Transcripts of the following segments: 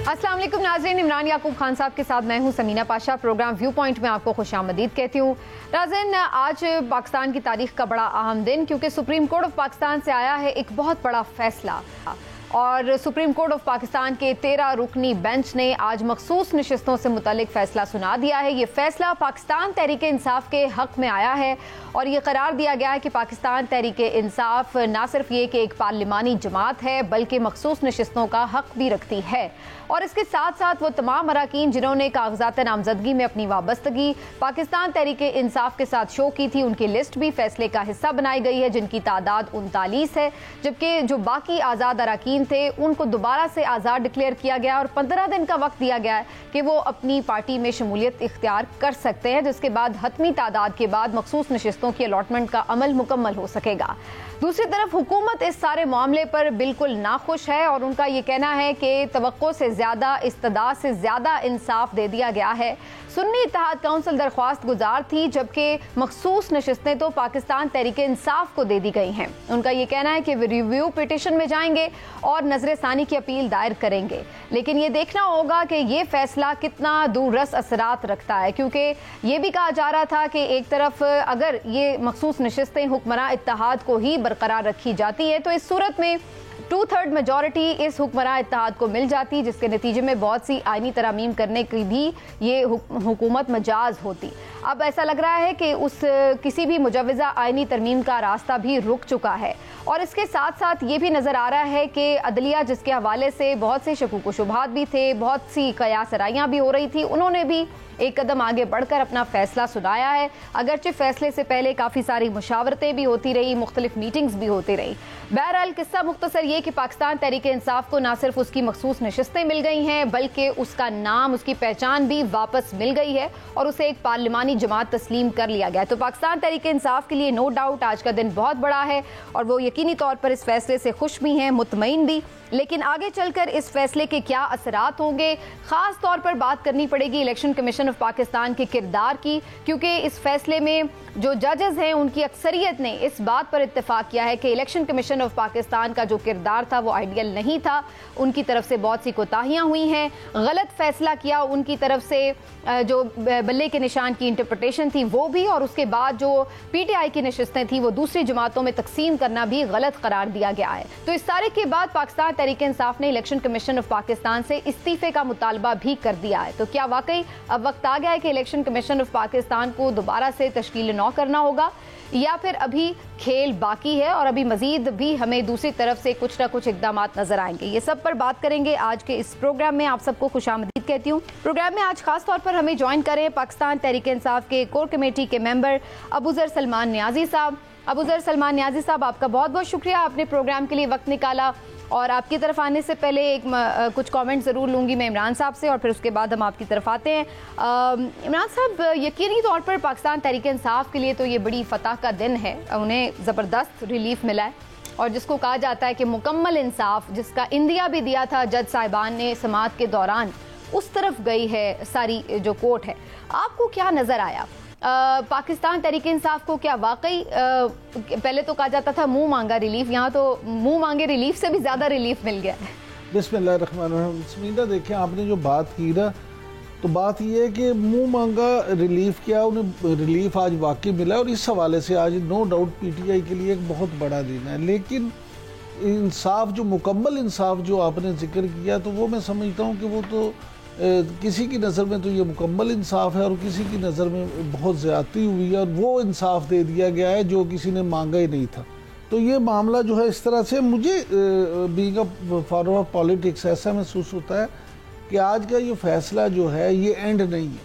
अस्सलाम वालेकुम नाज़रीन, इमरान याकूब खान साहब के साथ मैं हूं Sameena Pasha. Programme viewpoint में आपको खुशामदीद कहती हूं। नाज़रीन, आज पाकिस्तान की तारीख का बड़ा अहम दिन, क्योंकि सुप्रीम कोर्ट ऑफ पाकिस्तान से आया है एक बहुत बड़ा फैसला। और सुप्रीम कोर्ट ऑफ पाकिस्तान के 13 रुकनी बेंच ने आज मखसूस नशिस्तों से मुतालिक फैसला सुना दिया है। ये फैसला पाकिस्तान तहरीक इंसाफ के हक में आया है और ये करार दिया गया है कि पाकिस्तान तहरीक इंसाफ ना सिर्फ ये कि एक पार्लिमानी जमात है बल्कि मखसूस नशिस्तों का हक भी रखती है। और इसके साथ साथ वो तमाम अरकान जिन्होंने कागजात नामजदगी में अपनी वाबस्तगी पाकिस्तान तहरीक इंसाफ के साथ शो की थी, उनकी लिस्ट भी फैसले का हिस्सा बनाई गई है, जिनकी तादाद 39 है। जबकि जो बाकी आज़ाद अरकान थे उनको दोबारा से आज़ाद डिक्लेयर किया गया और 15 दिन का वक्त दिया गया है कि वो अपनी पार्टी में शमूलियत इख्तियार कर सकते हैं, जिसके बाद हतमी तादाद के बाद मखसूस नशिस्तों की अलॉटमेंट का अमल मुकम्मल हो सकेगा। दूसरी तरफ हुकूमत इस सारे मामले पर बिल्कुल नाखुश है और उनका ये कहना है कि तवक्को से ज़्यादा, इस्तदा से ज़्यादा इंसाफ दे दिया गया है। सुन्नी इत्तेहाद काउंसिल दरख्वास्त गुजार थी, जबकि मखसूस नशिस्तें तो पाकिस्तान तहरीक इंसाफ को दे दी गई हैं। उनका ये कहना है कि वे रिव्यू पिटिशन में जाएंगे और नजरसानी की अपील दायर करेंगे, लेकिन ये देखना होगा कि ये फैसला कितना दूररस असरात रखता है, क्योंकि ये भी कहा जा रहा था कि एक तरफ अगर ये मखसूस नशिस्तें हुक्मरान इत्तेहाद को ही बरकरार रखी जाती है तो इस सूरत में 2/3 मेजॉरिटी इस हुक्मरान इत्तेहाद को मिल जाती, जिसके नतीजे में बहुत सी आईनी तरामीम करने की भी ये हुकूमत मजाज होती। अब ऐसा लग रहा है कि उस किसी भी मुजवज़ा आईनी तरमीम का रास्ता भी रुक चुका है। और इसके साथ साथ ये भी नज़र आ रहा है कि अदलिया, जिसके हवाले से बहुत से शकूक व शुबहात भी थे, बहुत सी कयासराइयाँ भी हो रही थी, उन्होंने भी एक कदम आगे बढ़कर अपना फैसला सुनाया है। अगरचे फैसले से पहले काफ़ी सारी मुशावरतें भी होती रही, मुख्तलिफ मीटिंग्स भी होती रही। बहरहाल किस्सा मुख्तसर ये कि पाकिस्तान तहरीक इंसाफ को ना सिर्फ उसकी मखसूस नशिस्तें मिल गई हैं बल्कि उसका नाम, उसकी पहचान भी वापस मिल गई है और उसे एक पार्लिमानी जमात तस्लीम कर लिया गया है। तो पाकिस्तान तहरीक इंसाफ के लिए नो डाउट आज का दिन बहुत बड़ा है और वो यकीनी तौर पर इस फैसले से खुश भी हैं, मुतमईन भी। लेकिन आगे चलकर इस फैसले के क्या असरात होंगे, खास तौर पर बात करनी पड़ेगी इलेक्शन कमीशन ऑफ पाकिस्तान के किरदार की, क्योंकि इस फैसले में जो जजेस हैं उनकी अक्सरियत ने इस बात पर इत्तेफाक किया है कि इलेक्शन कमीशन ऑफ पाकिस्तान का जो किरदार था वो आइडियल नहीं था। उनकी तरफ से बहुत सी कोताहियाँ हुई हैं, गलत फैसला किया उनकी तरफ से, जो बल्ले के निशान की इंटरप्रिटेशन थी वो भी, और उसके बाद जो PTI की नशिस्तें थी वो दूसरी जमातों में तकसीम करना भी गलत करार दिया गया है। तो इस सारे के बाद पाकिस्तान तहरीक इंसाफ ने इलेक्शन कमीशन ऑफ पाकिस्तान से इस्तीफे का मुतालबा भी कर दिया है। तो क्या वाकई अब वक्त आ गया है कि इलेक्शन कमीशन ऑफ पाकिस्तान को दोबारा से तश्कील नौ करना होगा, या फिर अभी खेल बाकी है और अभी मजीद भी हमें दूसरी तरफ से कुछ ना कुछ इकदाम नजर आएंगे? ये सब पर बात करेंगे आज के इस प्रोग्राम में। आप सबको खुशामदीद कहती हूँ। प्रोग्राम में आज खास तौर पर हमें ज्वाइन करें पाकिस्तान तहरीक इंसाफ के कोर कमेटी के मेंबर अबूजर सलमान नियाजी साहब। अबूजर सलमान नियाजी साहब, आपका बहुत बहुत शुक्रिया, आपने प्रोग्राम के लिए वक्त निकाला। और आपकी तरफ आने से पहले कुछ कमेंट ज़रूर लूँगी मैं इमरान साहब से और फिर उसके बाद हम आपकी तरफ आते हैं। इमरान साहब, यकीनी तौर पर पाकिस्तान तहरीक इंसाफ के लिए तो ये बड़ी फतह का दिन है, उन्हें ज़बरदस्त रिलीफ मिला है और जिसको कहा जाता है कि मुकम्मल इंसाफ, जिसका इंदिया भी दिया था जज साहिबान ने समाअत के दौरान, उस तरफ गई है सारी जो कोर्ट है। आपको क्या नज़र आया? पाकिस्तान तहरीक इंसाफ को क्या वाकई, पहले तो कहा जाता था मुंह मांगा रिलीफ, यहाँ तो मुंह मांगे रिलीफ से भी ज़्यादा रिलीफ मिल गया है? बिस्मिल्लाहिर्रहमानिर्रहीम। समीना, देखिए आपने जो बात की ना, तो बात ये है कि मुंह मांगा रिलीफ क्या, उन्हें रिलीफ आज वाकई मिला और इस हवाले से आज नो डाउट PTI के लिए एक बहुत बड़ा दिन है। लेकिन इंसाफ, जो मुकम्मल इंसाफ जो आपने जिक्र किया, तो वो मैं समझता हूँ कि वो तो किसी की नज़र में तो ये मुकम्मल इंसाफ है और किसी की नज़र में बहुत ज़्यादती हुई है और वो इंसाफ दे दिया गया है जो किसी ने मांगा ही नहीं था। तो ये मामला जो है, इस तरह से मुझे being a follower of politics ऐसा महसूस होता है कि आज का ये फैसला जो है ये एंड नहीं है,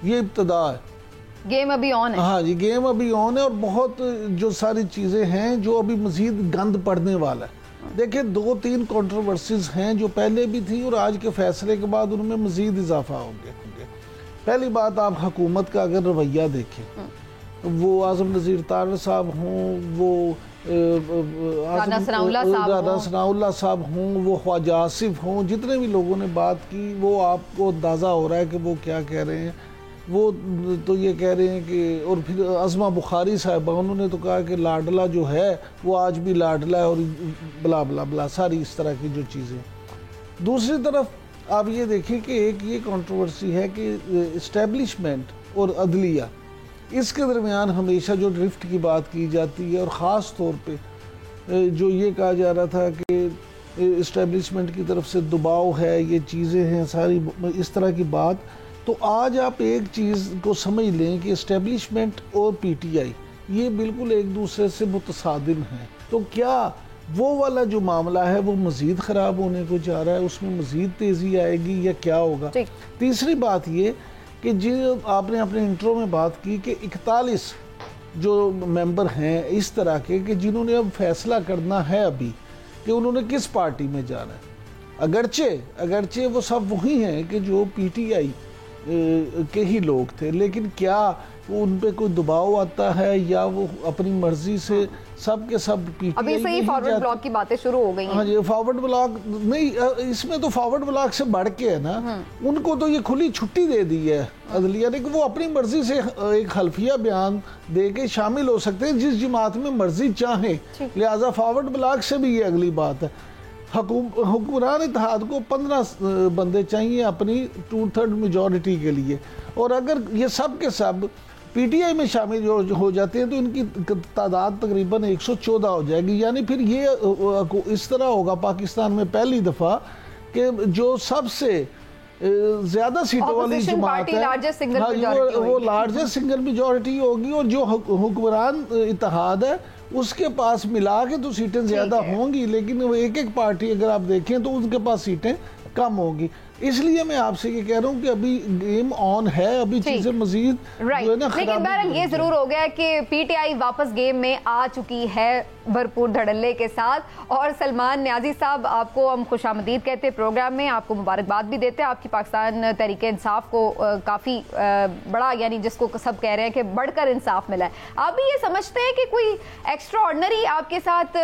ये इब्तदा है। गेम अभी ऑन है। हाँ जी, गेम अभी ऑन है और बहुत जो सारी चीज़ें हैं जो अभी मज़ीद गंद पड़ने वाला है। देखिए, 2-3 कंट्रोवर्सीज हैं जो पहले भी थी और आज के फैसले के बाद उनमें मज़ीद इजाफा हो गया। पहली बात, आप हुकूमत का अगर रवैया देखें, वो आज़म नज़ीर तारड़ साहब हों, वो राना सनाउल्लाह साहब हों, वो ख्वाजा आसिफ हों, जितने भी लोगों ने बात की, वो आपको अंदाज़ा हो रहा है कि वो क्या कह रहे हैं। वो तो ये कह रहे हैं कि, और फिर अज़मा बुखारी साहिबा, उन्होंने तो कहा कि लाडला जो है वो आज भी लाडला है और बला बला बला सारी इस तरह की जो चीज़ें। दूसरी तरफ आप ये देखिए कि एक ये कंट्रोवर्सी है कि इस्टेब्लिशमेंट और अदलिया, इसके दरमियान हमेशा जो ड्रिफ्ट की बात की जाती है, और ख़ास तौर पे जो ये कहा जा रहा था कि इस्टेब्लिशमेंट की तरफ से दबाव है, ये चीज़ें हैं सारी, इस तरह की बात। तो आज आप एक चीज़ को समझ लें कि इस्टेब्लिशमेंट और पीटीआई ये बिल्कुल एक दूसरे से मुतसादिम हैं। तो क्या वो वाला जो मामला है वो मज़ीद ख़राब होने को जा रहा है, उसमें मज़ीद तेज़ी आएगी या क्या होगा? तीसरी बात ये कि जो आपने अपने इंट्रो में बात की कि 41 जो मेंबर हैं इस तरह के कि जिन्होंने अब फैसला करना है अभी कि उन्होंने किस पार्टी में जाना है। अगरचे वो सब वही हैं कि जो पीटीआई के ही लोग थे, लेकिन क्या वो उन पे कोई दबाव आता है या वो अपनी मर्जी से सब के सब पीटीआई अभी से ही फॉरवर्ड ब्लॉक की बातें शुरू हो गई हैं। हाँ जी, फॉरवर्ड ब्लॉक नहीं, इसमें तो फॉरवर्ड ब्लॉक से बढ़ के है ना, उनको तो ये खुली छुट्टी दे दी है अदलिया ने कि वो अपनी मर्जी से एक हल्फिया बयान दे के शामिल हो सकते हैं जिस जमात में मर्जी चाहे। लिहाजा फॉरवर्ड ब्लॉक से भी ये अगली बात है। हुक्मरान इत्तेहाद को 15 बंदे चाहिए अपनी 2/3 मेजॉरिटी के लिए, और अगर ये सब के सब पीटीआई में शामिल हो जाते हैं तो इनकी तादाद तकरीबन 114 हो जाएगी। यानी फिर ये इस तरह होगा पाकिस्तान में पहली दफ़ा कि जो सबसे ज़्यादा सीटों वाली जमात है वो लार्जेस्ट सिंगल मेजॉरिटी होगी, और जो हुक्मरान इत्तेहाद है उसके पास मिला के तो सीटें ज़्यादा होंगी, लेकिन वो एक पार्टी अगर आप देखें तो उनके पास सीटें कम होंगी। इसलिए मैं आपसे ये कह रहा हूँ कि अभी गेम ऑन है, अभी चीजें मजीद लेकिन बहरहाल ये जरूर हो गया कि पीटीआई वापस गेम में आ चुकी है भरपूर धड़ल्ले के साथ। और सलमान न्याजी साहब, आपको हम खुशामदीद कहते हैं प्रोग्राम में, आपको मुबारकबाद भी देते हैं। आपकी पाकिस्तान तहरीक इंसाफ को काफ़ी बड़ा, यानी जिसको सब कह रहे हैं कि बढ़कर इंसाफ मिला है, आप भी ये समझते हैं कि कोई एक्स्ट्रा ऑर्डिनरी आपके साथ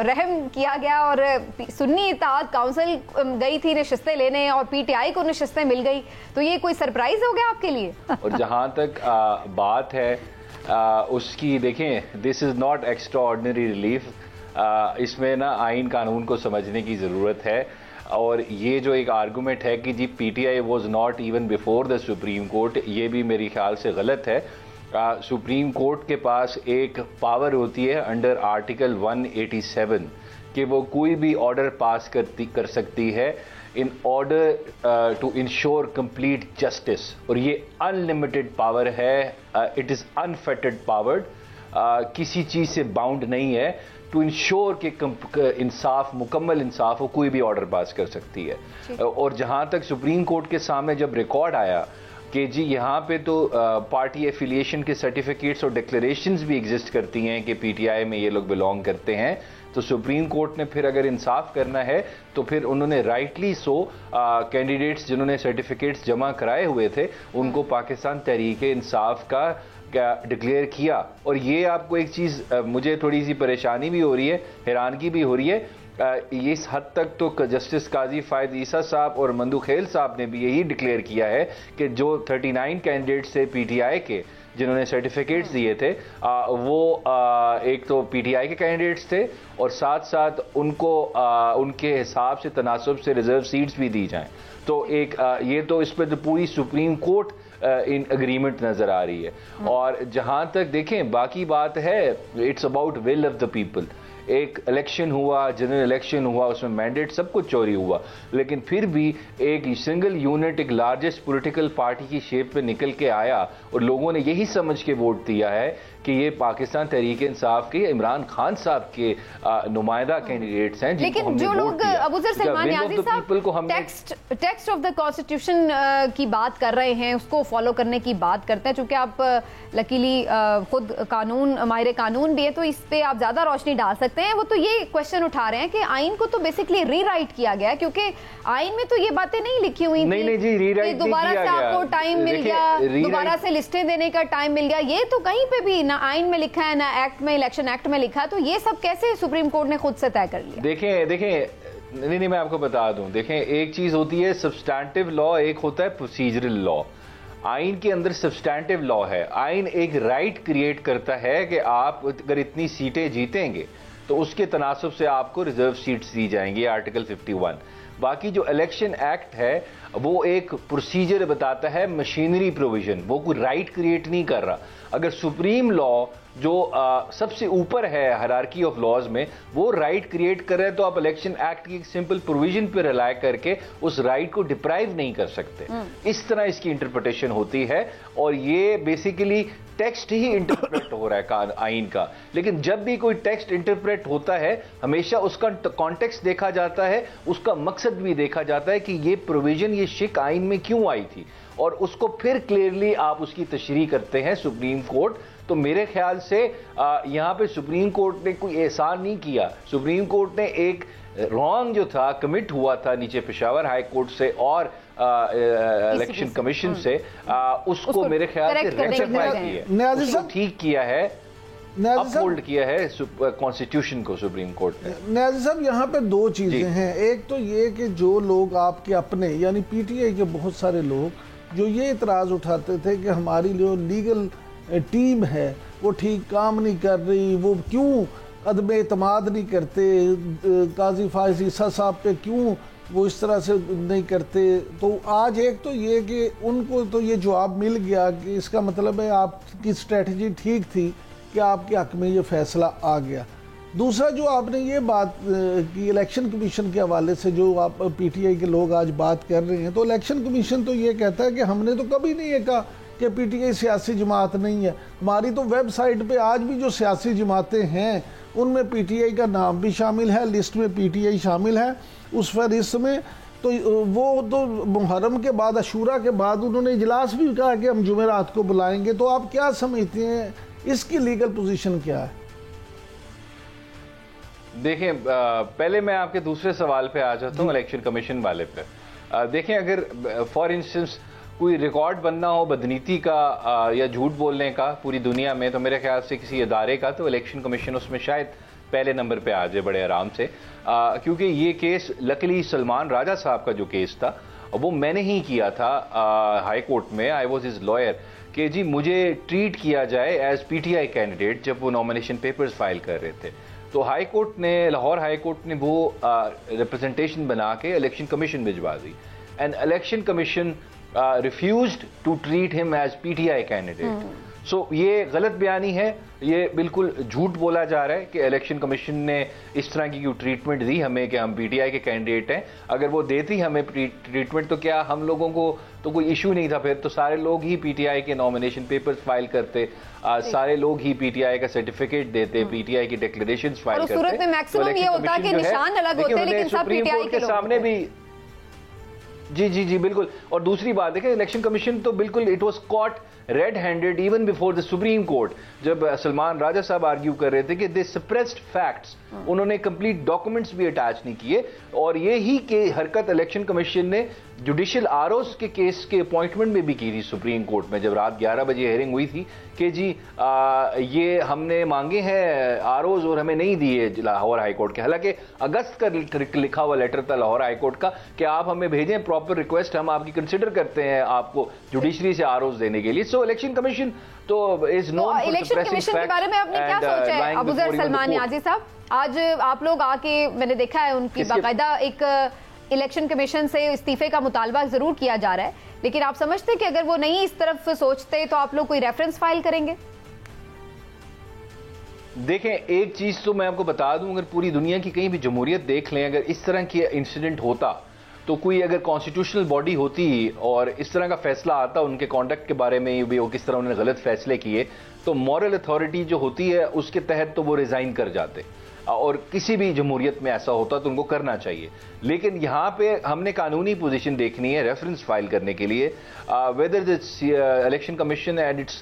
रहम किया गया और सुन्नी इत्तेहाद काउंसिल गई थी नशिस्तें लेने और पीटीआई को नशिस्तें मिल गई, तो ये कोई सरप्राइज हो गया आपके लिए? और जहां तक बात है उसकी, देखें, this is not extra ordinary relief. इसमें ना आइन कानून को समझने की ज़रूरत है। और ये जो एक आर्गूमेंट है कि जी PTI was not even before the supreme court, ये भी मेरे ख्याल से गलत है। सुप्रीम कोर्ट के पास एक पावर होती है अंडर आर्टिकल 187 कि वो कोई भी ऑर्डर पास कर सकती है in order to ensure complete justice, और ये अनलिमिटेड पावर है, इट इज़ अनफेटेड पावर, किसी चीज़ से बाउंड नहीं है। टू इंश्योर कि इंसाफ, मुकम्मल इंसाफ हो, कोई भी ऑर्डर पास कर सकती है। और जहां तक सुप्रीम कोर्ट के सामने जब रिकॉर्ड आया कि जी यहाँ पे तो पार्टी एफिलिएशन के सर्टिफिकेट्स और डिक्लेरेशंस भी एग्जिस्ट करती हैं कि पीटीआई में ये लोग बिलोंग करते हैं, तो सुप्रीम कोर्ट ने फिर अगर इंसाफ करना है तो फिर उन्होंने राइटली सो कैंडिडेट्स जिन्होंने सर्टिफिकेट्स जमा कराए हुए थे उनको पाकिस्तान तहरीक इंसाफ का डिक्लेयर किया। और ये आपको एक चीज़ मुझे थोड़ी सी परेशानी भी हो रही है, हैरानगी भी हो रही है, इस हद तक तो जस्टिस काजी फायद ईसा साहब और मंदुखेल साहब ने भी यही डिक्लेयर किया है कि जो 39 कैंडिडेट्स थे पीटीआई के जिन्होंने सर्टिफिकेट्स दिए थे वो एक तो पीटीआई के कैंडिडेट्स थे और साथ साथ उनको उनके हिसाब से तनासब से रिजर्व सीट्स भी दी जाएं। तो एक ये तो इस पर तो पूरी सुप्रीम कोर्ट इन एग्रीमेंट नजर आ रही है। और जहां तक देखें बाकी बात है, it's about will of the people. एक इलेक्शन हुआ, जनरल इलेक्शन हुआ, उसमें मैंडेट सब कुछ चोरी हुआ, लेकिन फिर भी एक सिंगल यूनिट एक लार्जेस्ट पॉलिटिकल पार्टी की शेप में निकल के आया और लोगों ने यही समझ के वोट दिया है कि ये पाकिस्तान तहरीक इंसाफ के इमरान खान साहब के नुमाइंदा कैंडिडेट्स हैं। लेकिन जो लोग अबूजर सलमान याजी साहब टेक्स्ट ऑफ द कॉन्स्टिट्यूशन की बात कर रहे हैं, उसको फॉलो करने की बात करते हैं, चूंकि आप लकीली खुद कानून माहिर कानून भी है तो इस पे आप ज्यादा रोशनी डाल सकते हैं। वो तो ये क्वेश्चन उठा रहे हैं कि आइन को तो बेसिकली रीराइट किया गया है, क्योंकि आइन में तो ये बातें नहीं लिखी हुई थी। नहीं जी, रीराइट दोबारा से आपको टाइम मिल गया, दोबारा से लिस्टें देने का टाइम मिल गया, ये तो कहीं पे भी ना आइन में लिखा है ना एक्ट में, इलेक्शन एक्ट में लिखा है। तो ये सब कैसे सुप्रीम कोर्ट ने खुद से तय कर लिया? देखें नहीं मैं आपको बता दूं, देखें एक चीज होती है सब्सटैंटिव लॉ, एक होता है प्रोसीजरल लॉ। आइन के अंदर सब्सटैंटिव लॉ है। आइन एक राइट क्रिएट करता है कि आप अगर इतनी सीटें जीतेंगे तो उसके तनासब से आपको रिजर्व सीट्स दी जाएंगी, आर्टिकल 51। बाकी जो इलेक्शन एक्ट है वो एक प्रोसीजर बताता है, मशीनरी प्रोविजन, वो कोई राइट क्रिएट नहीं कर रहा। अगर सुप्रीम लॉ जो सबसे ऊपर है हायरार्की ऑफ लॉज में, वो राइट क्रिएट कर रहे हैं, तो आप इलेक्शन एक्ट की एक सिंपल प्रोविजन पर रिलाय करके उस राइट को डिप्राइव नहीं कर सकते। इस तरह इसकी इंटरप्रिटेशन होती है और ये बेसिकली टेक्स्ट ही इंटरप्रेट हो रहा है आइन का। लेकिन जब भी कोई टेक्स्ट इंटरप्रेट होता है हमेशा उसका कॉन्टेक्स्ट देखा जाता है, उसका मकसद भी देखा जाता है कि ये प्रोविजन, ये शिक आइन में क्यों आई थी, और उसको फिर क्लियरली आप उसकी तशरीह करते हैं सुप्रीम कोर्ट। तो मेरे ख्याल से यहां पे सुप्रीम कोर्ट ने कोई एहसान नहीं किया। सुप्रीम कोर्ट ने एक रॉन्ग जो था कमिट हुआ था नीचे पेशावर हाई कोर्ट से और इलेक्शन कमीशन से, उसको मेरे ख्याल से रेक्टिफाई किया, उसको ठीक किया है, अपहोल्ड किया है कॉन्स्टिट्यूशन को सुप्रीम कोर्ट ने। न्याजी साहब, यहाँ पे दो चीजें हैं। एक तो ये कि जो लोग आपके अपने यानी पीटीआई के बहुत सारे लोग जो ये इतराज उठाते थे कि हमारी जो लीगल टीम है वो ठीक काम नहीं कर रही, वो क्यों अदम एतमाद नहीं करते, काजी फायज ईसा साहब पे क्यों वो इस तरह से नहीं करते, तो आज एक तो ये कि उनको तो ये जवाब मिल गया कि इसका मतलब है आपकी स्ट्रेटजी ठीक थी कि आपके हक में ये फैसला आ गया। दूसरा जो आपने ये बात की इलेक्शन कमीशन के हवाले से जो आप पीटीआई के लोग आज बात कर रहे हैं, तो इलेक्शन कमीशन तो ये कहता है कि हमने तो कभी नहीं ये कहा कि पीटीआई सियासी जमात नहीं है। हमारी तो वेबसाइट पे आज भी जो सियासी जमातें हैं उनमें पीटीआई का नाम भी शामिल है, लिस्ट में पीटीआई शामिल है उस फहरिस्त में। तो वो तो मुहर्रम के बाद, अशूरा के बाद उन्होंने इजलास भी कहा कि हम जुमेरात को बुलाएंगे। तो आप क्या समझते हैं इसकी लीगल पोजीशन क्या है? देखें, पहले मैं आपके दूसरे सवाल पे आ जाता हूँ, इलेक्शन कमीशन वाले पे। देखें, अगर फॉर इंस्टेंस कोई रिकॉर्ड बनना हो बदनीति का या झूठ बोलने का पूरी दुनिया में, तो मेरे ख्याल से किसी इदारे का, तो इलेक्शन कमीशन उसमें शायद पहले नंबर पे आ जाए बड़े आराम से। क्योंकि ये केस लकीली सलमान राजा साहब का जो केस था वो मैंने ही किया था हाई कोर्ट में। आई वॉज हिज लॉयर कि जी मुझे ट्रीट किया जाए एज पीटीआई कैंडिडेट जब वो नॉमिनेशन पेपर्स फाइल कर रहे थे। तो हाई कोर्ट ने, लाहौर हाई कोर्ट ने वो रिप्रेजेंटेशन बना के इलेक्शन कमीशन भिजवा दी, and election commission refused to treat him as PTI candidate. So ये गलत बयानी है, ये बिल्कुल झूठ बोला जा रहा है कि इलेक्शन कमीशन ने इस तरह की ट्रीटमेंट दी हमें कि हम पीटीआई के कैंडिडेट हैं। अगर वो देती हमें ट्रीटमेंट तो क्या हम लोगों को तो कोई इशू नहीं था, फिर तो सारे लोग ही पीटीआई के नॉमिनेशन पेपर्स फाइल करते, सारे लोग ही पीटीआई का सर्टिफिकेट देते, पीटीआई की डिक्लेरेशंस फाइल करते। सूरत में मैक्सिमम ये होता कि निशान अलग होते, लेकिन सब पीटीआई के सामने भी जी जी जी बिल्कुल। और दूसरी बात है कि इलेक्शन कमीशन तो बिल्कुल it was cot red handed even before the supreme court, जब सलमान राजा साहब आर्ग्यू कर रहे थे कि दे सप्रेस्ड फैक्ट्स, उन्होंने कंप्लीट डॉक्यूमेंट्स भी अटैच नहीं किए। और ये ही के हरकत इलेक्शन कमीशन ने जुडिशियल आरओज के केस के अपॉइंटमेंट में भी की थी सुप्रीम कोर्ट में, जब रात 11 बजे हियरिंग हुई थी कि जी ये हमने मांगे हैं आरओज और हमें नहीं दिए लाहौर हाई कोर्ट के। हालांकि अगस्त का लिखा हुआ लेटर था लाहौर हाई कोर्ट का कि आप हमें भेजें प्रॉपर रिक्वेस्ट, हम आपकी कंसिडर करते हैं आपको जुडिशरी से आरओज देने के लिए। सो इलेक्शन कमीशन तो इज नोन। इलेक्शन कमीशन के बारे में आपने क्या सोचा है अबूजर सलमान नियाजी साहब? आज आप लोग आके, मैंने देखा है उनकी बाकायदा एक इलेक्शन कमीशन से इस्तीफे का मुतालबा जरूर किया जा रहा है, लेकिन आप समझते कि अगर वो नहीं इस तरफ सोचते तो आप लोग कोई रेफरेंस फाइल करेंगे? देखें, एक चीज तो मैं आपको बता दूं, अगर पूरी दुनिया की कहीं भी जमहूरियत देख लें, अगर इस तरह की इंसिडेंट होता तो कोई अगर कॉन्स्टिट्यूशनल बॉडी होती और इस तरह का फैसला आता उनके कॉन्डक्ट के बारे में भी, वो किस तरह उन्होंने गलत फैसले किए, तो मॉरल अथॉरिटी जो होती है उसके तहत तो वो रिजाइन कर जाते, और किसी भी जमहूरियत में ऐसा होता तो उनको करना चाहिए। लेकिन यहाँ पे हमने कानूनी पोजीशन देखनी है रेफरेंस फाइल करने के लिए, whether the election commission and its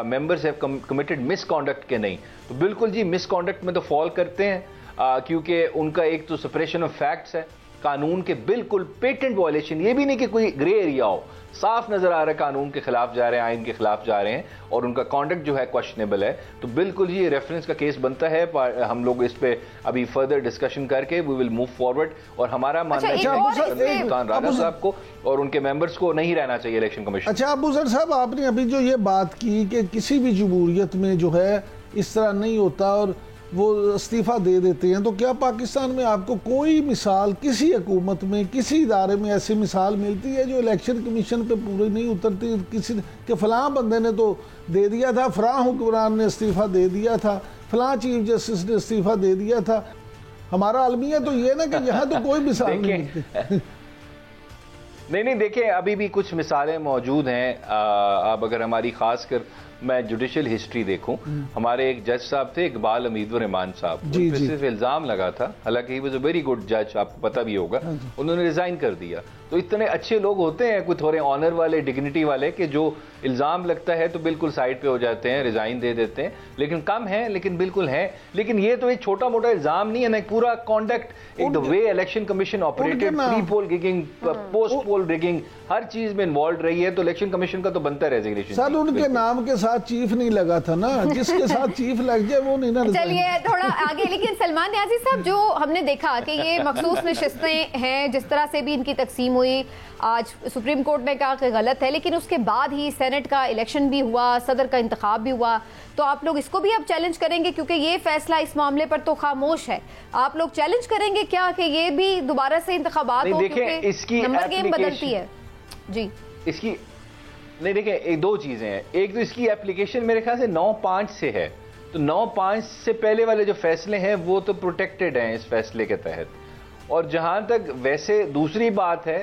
members have committed misconduct के नहीं। तो बिल्कुल जी मिसकॉन्डक्ट में तो फॉल करते हैं, क्योंकि उनका एक तो सप्रेशन ऑफ फैक्ट्स है, कानून के बिल्कुल पेटेंट वायलेशन, ये भी नहीं कि कोई ग्रे एरिया हो, साफ नजर आ रहा है कानून के खिलाफ जा रहे हैं, आइन के खिलाफ जा रहे हैं, और उनका कॉन्डक्ट जो है क्वेश्चनएबल है। तो बिल्कुल ये रेफरेंस का केस बनता है, हम लोग इस पे अभी फर्दर डिस्कशन करके वी विल मूव फॉरवर्ड। और हमारा मानना है सलमान राजा साहब को और उनके मेंबर्स को नहीं रहना चाहिए इलेक्शन कमीशन। अच्छा अबूजर साहब, आपने अभी जो ये बात की कि किसी भी जमहूरियत में जो है इस तरह नहीं होता, और वो इस्तीफ़ा दे देते हैं। तो क्या पाकिस्तान में आपको कोई मिसाल किसी हुकूमत में, किसी इदारे में ऐसी मिसाल मिलती है जो इलेक्शन कमीशन पे पूरी नहीं उतरती? किसी के फलां बंदे ने तो दे दिया था, फलां हुक्मरान ने इस्तीफ़ा दे दिया था, फलां चीफ जस्टिस ने इस्तीफ़ा दे दिया था। हमारा अलमिया तो ये ना कि यहाँ तो कोई मिसाल नहीं मिलती। नहीं देखिए, अभी भी कुछ मिसालें मौजूद हैं। अब अगर हमारी खासकर मैं जुडिशल हिस्ट्री देखूं, हमारे एक जज साहब थे, इकबाल हमीदुर रहमान साहब, उन पे सिर्फ इल्जाम लगा था, हालांकि he was a very good जज, आपको पता भी होगा, उन्होंने रिजाइन कर दिया। तो इतने अच्छे लोग होते हैं, कुछ थोड़े ऑनर वाले, डिग्निटी वाले, कि जो इल्जाम लगता है तो बिल्कुल साइड पे हो जाते हैं, रिजाइन दे देते हैं। लेकिन कम है, लेकिन बिल्कुल है। लेकिन ये तो एक छोटा मोटा इल्जाम नहीं है ना, पूरा कॉन्डक्ट, एक the way election commission operated, pre poll rigging, post poll rigging, हर चीज में इन्वॉल्व रही है। तो इलेक्शन कमीशन का तो बनता है रेजिग्नेशन। सर उनके नाम के साथ चीफ नहीं लगा था ना, जिसके साथ चीफ लग जाए वो नहीं ना। चलिए थोड़ा आगे। लेकिन सलमान न्याजी साहब, जो हमने देखा कि ये मखसूस नशिस्तें हैं, जिस तरह से भी इनकी तकसीम हुई, आज सुप्रीम कोर्ट ने कहा कि गलत है, लेकिन उसके बाद ही सेनेट का इलेक्शन भी हुआ, सदर का इंतखाब भी हुआ। तो आप लोग इसको भी अब चैलेंज करेंगे, क्योंकि ये फैसला इस मामले पर तो खामोश है। आप लोग चैलेंज करेंगे क्या कि ये भी दोबारा से इंतखाबात हो, क्योंकि इसकी नंबर गेम बदलती है? जी, इसकी नहीं, देखिए एक दो चीजें हैं। एक तो इसकी एप्लीकेशन मेरे ख्याल से 9/5 से है, तो 9/5 से पहले वाले जो फैसले हैं वो तो प्रोटेक्टेड हैं इस फैसले के तहत। और जहां तक वैसे दूसरी बात है,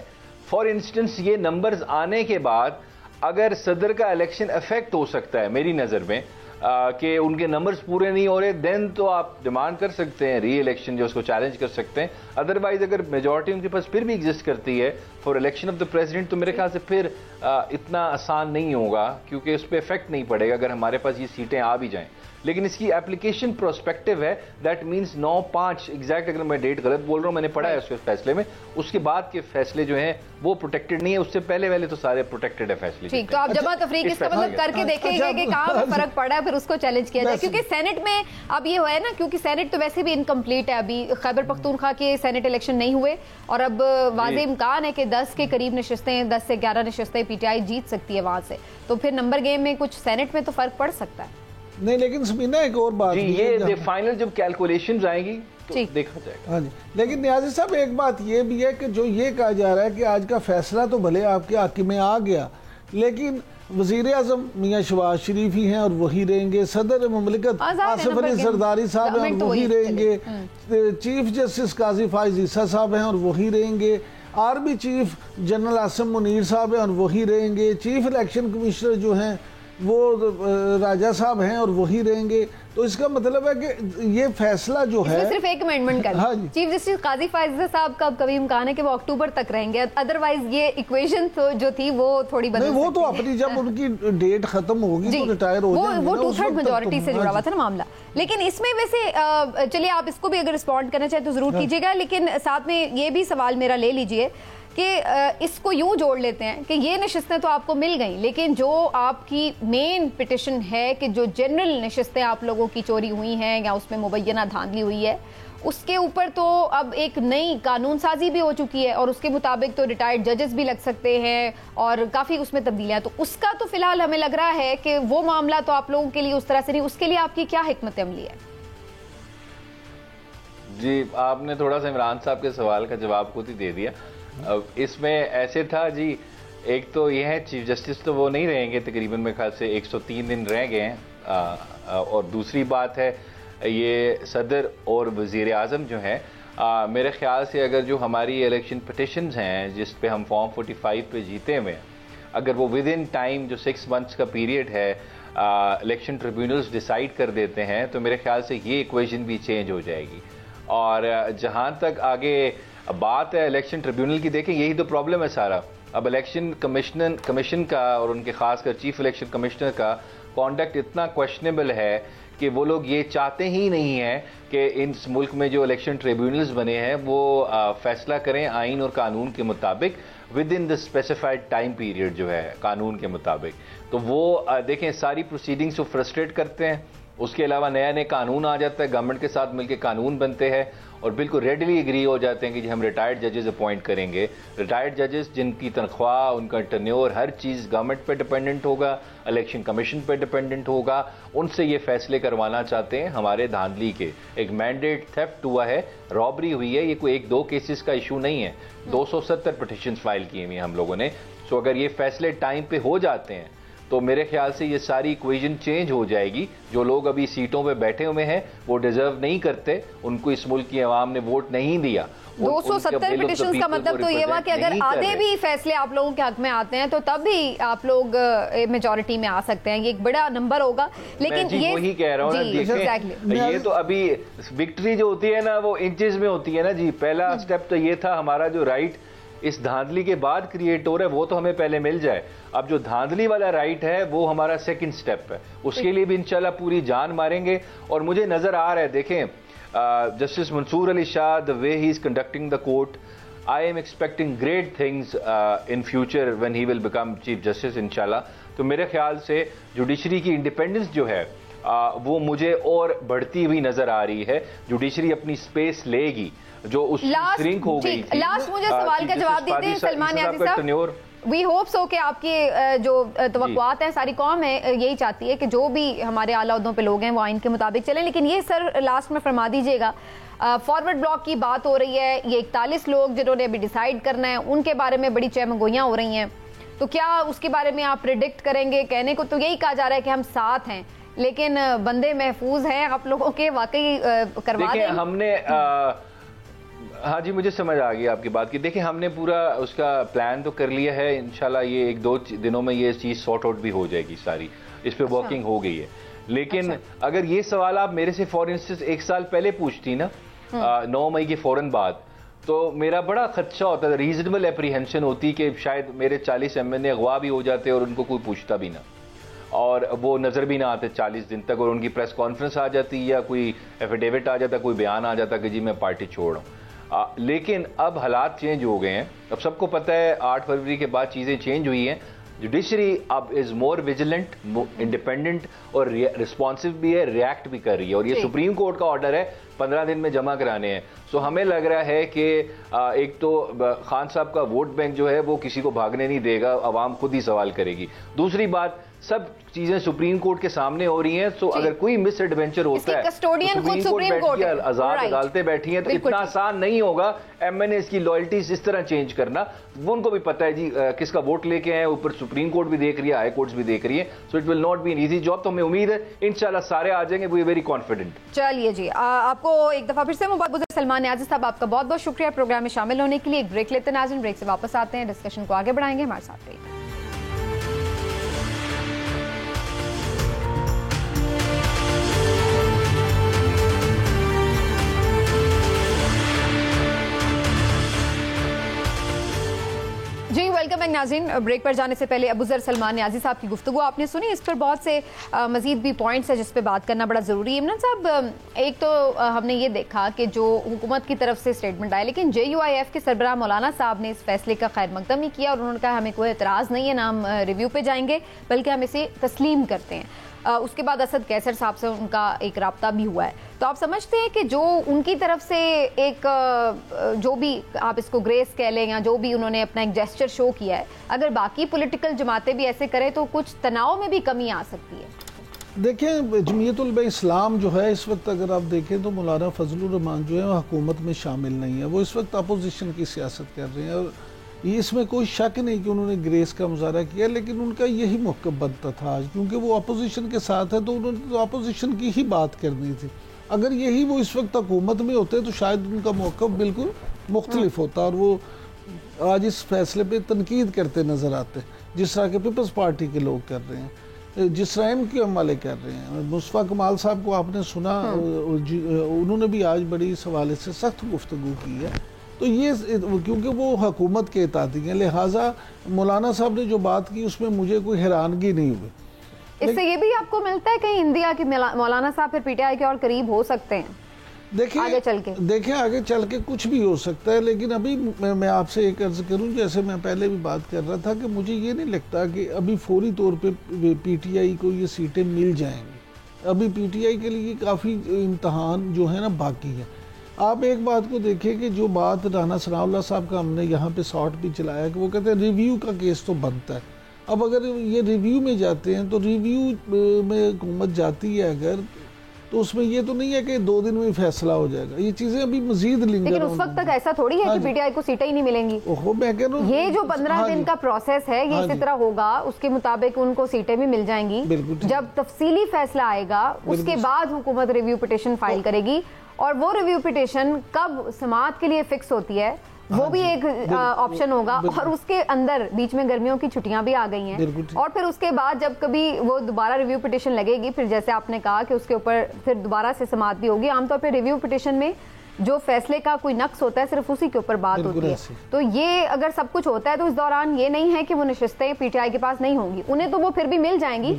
फॉर इंस्टेंस ये नंबर्स आने के बाद अगर सदर का इलेक्शन अफेक्ट हो सकता है मेरी नज़र में, कि उनके नंबर्स पूरे नहीं हो रहे, देन तो आप डिमांड कर सकते हैं री इलेक्शन, जो उसको चैलेंज कर सकते हैं। अदरवाइज अगर मेजॉरिटी उनके पास फिर भी एग्जिस्ट करती है for election of the president, तो मेरे ख्याल से फिर इतना आसान नहीं होगा, क्योंकि उस पर इफेक्ट नहीं पड़ेगा अगर हमारे पास ये सीटें आ भी जाएं। लेकिन इसकी एप्लीकेशन प्रोस्पेक्टिव है, दैट मींस 9/5 एग्जैक्ट, अगर मैं डेट गलत बोल रहा हूं, मैंने पढ़ा है उसके फैसले में, उसके बाद के फैसले जो हैं वो प्रोटेक्टेड नहीं है, उससे पहले वाले तो सारे प्रोटेक्टेड है फैसले। ठीक, तो आप जमा तफरीक इसका मतलब करके देखेंगे कि कहां पे फर्क पड़ा है, फिर उसको चैलेंज किया जाए। क्योंकि सेनेट में अब ये हुआ है ना, क्योंकि सेनेट तो वैसे भी इनकम्प्लीट है, अभी खैबर पख्तूनख्वा के सेनेट इलेक्शन नहीं हुए, और अब वाज़ेह इम्कान है कि 10 के करीब नशिस्तें, 10 से 11 नशिस्तें पीटीआई जीत सकती है वहां से। तो फिर नंबर गेम में कुछ सेनेट में तो फर्क पड़ सकता है। नहीं, लेकिन समीना एक और बात, ये फाइनल जब कैलकुलेशंस आएंगी तो देखा जाएगा। हाँ जी, लेकिन न्याज़ी साहब एक बात ये भी है कि जो ये कहा जा रहा है कि आज का फैसला तो भले आपके हक़ में आ गया, लेकिन वज़ीर आज़म मियाँ शहबाज शरीफ ही हैं और वही रहेंगे, सदर मुमलिकत आसिफ अली जरदारी साहब हैं और वही रहेंगे, चीफ जस्टिस काजी फाइज ईसा साहब हैं और वही रहेंगे, army chief general Asim Munir साहब हैं और वही रहेंगे, चीफ इलेक्शन कमिश्नर जो हैं वो राजा साहब हैं और वही रहेंगे। तो इसका मतलब है कि ये फैसला जो है, सिर्फ एक अमेंडमेंट कर, हाँ, चीफ जस्टिस काजी फाइज साहब का कभी इम्कान है कि वो अक्टूबर तक रहेंगे, अदरवाइज ये इक्वेशन तो जो थी वो थोड़ी बदल वो तो अपनी जब उनकी डेट खत्म होगी तो रिटायर हो जाएंगे, वो 2/3 मेजॉरिटी से जुड़ा हुआ था ना मामला। लेकिन इसमें वैसे चलिए आप इसको भी अगर रिस्पॉन्ड करना चाहे तो जरूर कीजिएगा, लेकिन साथ में ये भी सवाल मेरा ले लीजिए कि इसको यूं जोड़ लेते हैं कि ये नशिस्तें तो आपको मिल गई, लेकिन जो आपकी मेन पिटिशन है कि जो जनरल नशिस्तें आप लोगों की चोरी हुई हैं या उसमें मुबैना धांधली हुई है, उसके ऊपर तो अब एक नई कानून साजी भी हो चुकी है और उसके मुताबिक तो रिटायर्ड जजेस भी लग सकते हैं और काफ़ी उसमें तब्दीलियाँ। तो उसका तो फिलहाल हमें लग रहा है कि वो मामला तो आप लोगों के लिए उस तरह से नहीं, उसके लिए आपकी क्या हिकमत अमली है? जी, आपने थोड़ा सा इमरान साहब के सवाल का जवाब खुद ही दे दिया। अब इसमें ऐसे था जी, एक तो ये है चीफ जस्टिस तो वो नहीं रहेंगे, तकरीबन मेरे ख्याल से 103 दिन रह गए हैं, और दूसरी बात है ये सदर और वज़ीर आज़म जो है, मेरे ख्याल से अगर जो हमारी इलेक्शन पिटिशंस हैं जिस पे हम फॉर्म 45 पे जीते हुए, अगर वो विद इन टाइम जो 6 मंथ्स का पीरियड है इलेक्शन ट्रिब्यूनल्स डिसाइड कर देते हैं, तो मेरे ख्याल से ये इक्वेशन भी चेंज हो जाएगी। और जहाँ तक आगे बात है इलेक्शन ट्रिब्यूनल की, देखें यही तो प्रॉब्लम है सारा। अब इलेक्शन कमीशन का और उनके खासकर चीफ इलेक्शन कमिश्नर का कॉन्डक्ट इतना क्वेश्चनेबल है कि वो लोग ये चाहते ही नहीं हैं कि इस मुल्क में जो इलेक्शन ट्रिब्यूनल्स बने हैं वो फैसला करें आइन और कानून के मुताबिक with in the specified time period जो है कानून के मुताबिक। तो वो देखें सारी प्रोसीडिंग्स को फ्रस्ट्रेट करते हैं, उसके अलावा नया नया कानून आ जाता है, गवर्नमेंट के साथ मिलकर कानून बनते हैं और बिल्कुल रेडली एग्री हो जाते हैं कि हम रिटायर्ड जजेस अपॉइंट करेंगे। रिटायर्ड जजेस जिनकी तनख्वाह, उनका टर्न्योर, हर चीज़ गवर्नमेंट पे डिपेंडेंट होगा, इलेक्शन कमीशन पे डिपेंडेंट होगा, उनसे ये फैसले करवाना चाहते हैं। हमारे धांधली के एक मैंडेट थेफ्ट हुआ है, रॉबरी हुई है, ये कोई 1-2 केसेस का इशू नहीं है, 270 पिटिशंस फाइल किए हुए हैं हम लोगों ने। सो अगर ये फैसले टाइम पे हो जाते हैं तो मेरे ख्याल से ये सारी इक्वेशन चेंज हो जाएगी। जो लोग अभी सीटों पे बैठे हुए हैं वो डिजर्व नहीं करते, उनको इस मुल्क की आवाम ने वोट नहीं दिया। 270 पिटिशंस का मतलब तो ये हुआ कि अगर आधे भी फैसले आप लोगों के हक में आते हैं तो तब भी आप लोग मेजॉरिटी में आ सकते हैं, ये एक बड़ा नंबर होगा। लेकिन ये वही कह रहा हूँ ना, ये तो अभी विक्ट्री जो होती है ना वो इंचेस में होती है ना जी। पहला स्टेप तो ये था, हमारा जो राइट इस धांधली के बाद क्रिएट हो रहा है वो तो हमें पहले मिल जाए। अब जो धांधली वाला राइट है वो हमारा सेकंड स्टेप है, उसके लिए भी इंशाल्लाह पूरी जान मारेंगे। और मुझे नजर आ रहा है, देखें justice Mansoor Ali Shah, the way he is conducting the court, I am expecting great things in future when he will become chief justice इंशाल्लाह। तो मेरे ख्याल से जुडिशरी की इंडिपेंडेंस जो है वो मुझे और बढ़ती हुई नजर आ रही है। जुडिशरी अपनी स्पेस लेगी जो उस श्रिंक हो गई थी। लास्ट मुझे सवाल का जवाब देते हैं सलमान याजी साहब। वी होप सो कि आपकी जो तवक्कुआत है, सारी कौम है यही चाहती है कि जो भी हमारे आला ओहदों पे लोग हैं वो आइन के मुताबिक चलें। लेकिन ये सर लास्ट में फरमा दीजिएगा, फॉरवर्ड ब्लॉक की बात हो रही है, ये 41 लोग जिन्होंने अभी डिसाइड करना है उनके बारे में बड़ी चहमगोइयां हो रही हैं, तो क्या उसके बारे में आप प्रिडिक्ट करेंगे? कहने को तो यही कहा जा रहा है कि हम साथ हैं, लेकिन बंदे महफूज हैं आप लोगों के, वाकई करवा दें? हमने हाँ जी, मुझे समझ आ गई आपकी बात की। देखिए हमने पूरा उसका प्लान तो कर लिया है, इंशाल्लाह ये 1-2 दिनों में ये चीज़ सॉर्ट आउट भी हो जाएगी सारी, इस पे वर्किंग हो गई है। लेकिन अगर ये सवाल आप मेरे से फॉर इंस्टेंस 1 साल पहले पूछती ना, 9 मई के फौरन बाद, तो मेरा बड़ा खदशा होता था, रीजनेबल एप्रीहेंशन होती कि शायद मेरे 40 MNA अगवा भी हो जाते और उनको कोई पूछता भी ना, और वो नजर भी ना आते 40 दिन तक, और उनकी प्रेस कॉन्फ्रेंस आ जाती या कोई एफिडेविट आ जाता, कोई बयान आ जाता कि जी मैं पार्टी छोड़ रहा हूँ। लेकिन अब हालात चेंज हो गए हैं। अब सबको पता है 8 फरवरी के बाद चीजें चेंज हुई हैं। जुडिशरी अब इज मोर विजिलेंट, इंडिपेंडेंट और रिस्पॉन्सिव भी है, रिएक्ट भी कर रही है। और ये सुप्रीम कोर्ट का ऑर्डर है 15 दिन में जमा कराने हैं। सो हमें लग रहा है कि एक तो खान साहब का वोट बैंक जो है वो किसी को भागने नहीं देगा, अवाम खुद ही सवाल करेगी। दूसरी बात, सब चीजें सुप्रीम कोर्ट के सामने हो रही हैं, तो अगर कोई मिस एडवेंचर होता है कस्टोडियन खुद सुप्रीम कोर्ट, आजाद अदालतें बैठी हैं, तो इतना आसान नहीं होगा MNAs की लॉयल्टीज इस तरह चेंज करना। वो उनको भी पता है जी किसका वोट लेके आए, ऊपर सुप्रीम कोर्ट भी देख रही है, हाई कोर्ट्स भी देख रही है। So it will not be an easy job. तो हमें उम्मीद है इंशाल्लाह सारे आ जाएंगे, वी आर वेरी कॉन्फिडेंट। चलिए जी, आपको एक दफा फिर से मुबारक। सलमान न्याज़ी साहब, आपका बहुत बहुत शुक्रिया प्रोग्राम में शामिल होने के लिए। एक ब्रेक लेते हैं नाज़रीन, ब्रेक से वापस आते हैं, डिस्कशन को आगे बढ़ाएंगे, हमारे साथ रहिए। जी वेलकम बैक नाज़रीन। ब्रेक पर जाने से पहले अबूज़र सलमान न्याज़ी साहब की गुफ्तगू आपने सुनी, इस पर बहुत से मज़ीद भी पॉइंट्स है जिस पे बात करना बड़ा ज़रूरी है। इमरान साहब, एक तो हमने ये देखा कि जो हुकूमत की तरफ से स्टेटमेंट आया, लेकिन JUIF के सरबराह मौलाना साहब ने इस फैसले का खैर मकदम ही किया और उन्होंने कहा हमें कोई एतराज़ नहीं है, ना हम रिव्यू पे जाएंगे, बल्कि हम इसे तस्लीम करते हैं। उसके बाद असद कैसर साहब से उनका एक राब्ता भी हुआ है। तो आप समझते हैं कि जो उनकी तरफ से एक जो भी आप इसको ग्रेस कह लें या जो भी उन्होंने अपना एक जेस्चर शो किया है, अगर बाकी पॉलिटिकल जमातें भी ऐसे करें तो कुछ तनाव में भी कमी आ सकती है? देखें, जमीयत उलमा इस्लाम जो है इस वक्त अगर आप देखें तो मौलाना फजलुर रहमान जो है वो हुकूमत में शामिल नहीं है, वो इस वक्त अपोजिशन की सियासत कर रहे हैं। और इसमें कोई शक नहीं कि उन्होंने ग्रेस का मुजाहरा किया, लेकिन उनका यही मौक़िफ़ बनता था आज, क्योंकि वो अपोजिशन के साथ है तो उन्होंने तो अपोजिशन की ही बात करनी थी। अगर यही वो इस वक्त हुकूमत में होते तो शायद उनका मौक़िफ़ बिल्कुल मुख्तलिफ होता और वो आज इस फैसले पर तनकीद करते नज़र आते, जिस तरह के पीपल्स पार्टी के लोग कर रहे हैं, जिस तरह MQM वाले कर रहे हैं। मुस्तफ़ा कमाल साहब को आपने सुना, उन्होंने भी आज बड़ी इस हवाले से सख्त गुफ्तगू की है। तो ये क्योंकि वो हुकूमत के इताती हैं, लिहाजा मौलाना साहब ने जो बात की उसमें मुझे कोई हैरानगी नहीं हुई। इससे ये भी आपको मिलता है कहीं इंडिया के मौलाना साहब फिर PTI के और करीब हो सकते हैं? देखिए आगे चल के कुछ भी हो सकता है, लेकिन अभी मैं आपसे एक अर्ज करूं, जैसे मैं पहले भी बात कर रहा था कि मुझे ये नहीं लगता कि अभी फौरी तौर पे PTI को ये सीटें मिल जाएंगी। अभी पीटीआई के लिए काफ़ी इम्तहान जो है ना बाकी है। आप एक बात को देखें कि जो बात राना सनाउल्लाह साहब का हमने यहाँ पे शॉर्ट भी चलाया कि वो कहते हैं रिव्यू का केस तो बनता है। अब अगर ये रिव्यू में जाते हैं तो रिव्यू में हुकूमत जाती है अगर, तो उसमें ये तो नहीं है कि 2 दिन में फैसला हो जाएगा, ये चीजें अभी मजीद लिंगर। लेकिन उस वक्त तक ऐसा थोड़ी है कि पीटीआई को सीटें ही नहीं मिलेंगी। ओहो, मैं कह रहा हूं ये जो 15 दिन का प्रोसेस है ये इसी तरह होगा, उसके मुताबिक उनको सीटें भी मिल जाएंगी। जब तफसीली फैसला आएगा उसके बाद हुकूमत रिव्यू पिटीशन फाइल करेगी, और वो रिव्यू पिटीशन कब समाअत के लिए फिक्स होती है वो भी एक ऑप्शन होगा। और उसके अंदर बीच में गर्मियों की छुट्टियां भी आ गई हैं, और फिर उसके बाद जब कभी वो दोबारा रिव्यू पिटीशन लगेगी, फिर जैसे आपने कहा कि उसके ऊपर फिर दोबारा से समाअत भी होगी। आमतौर पर रिव्यू पिटीशन में जो फैसले का कोई नक्स होता है सिर्फ उसी के ऊपर बात होती है। तो ये अगर सब कुछ होता है तो इस दौरान ये नहीं है कि वो नशिस्तें पीटीआई के पास नहीं होंगी, उन्हें तो वो फिर भी मिल जाएंगी।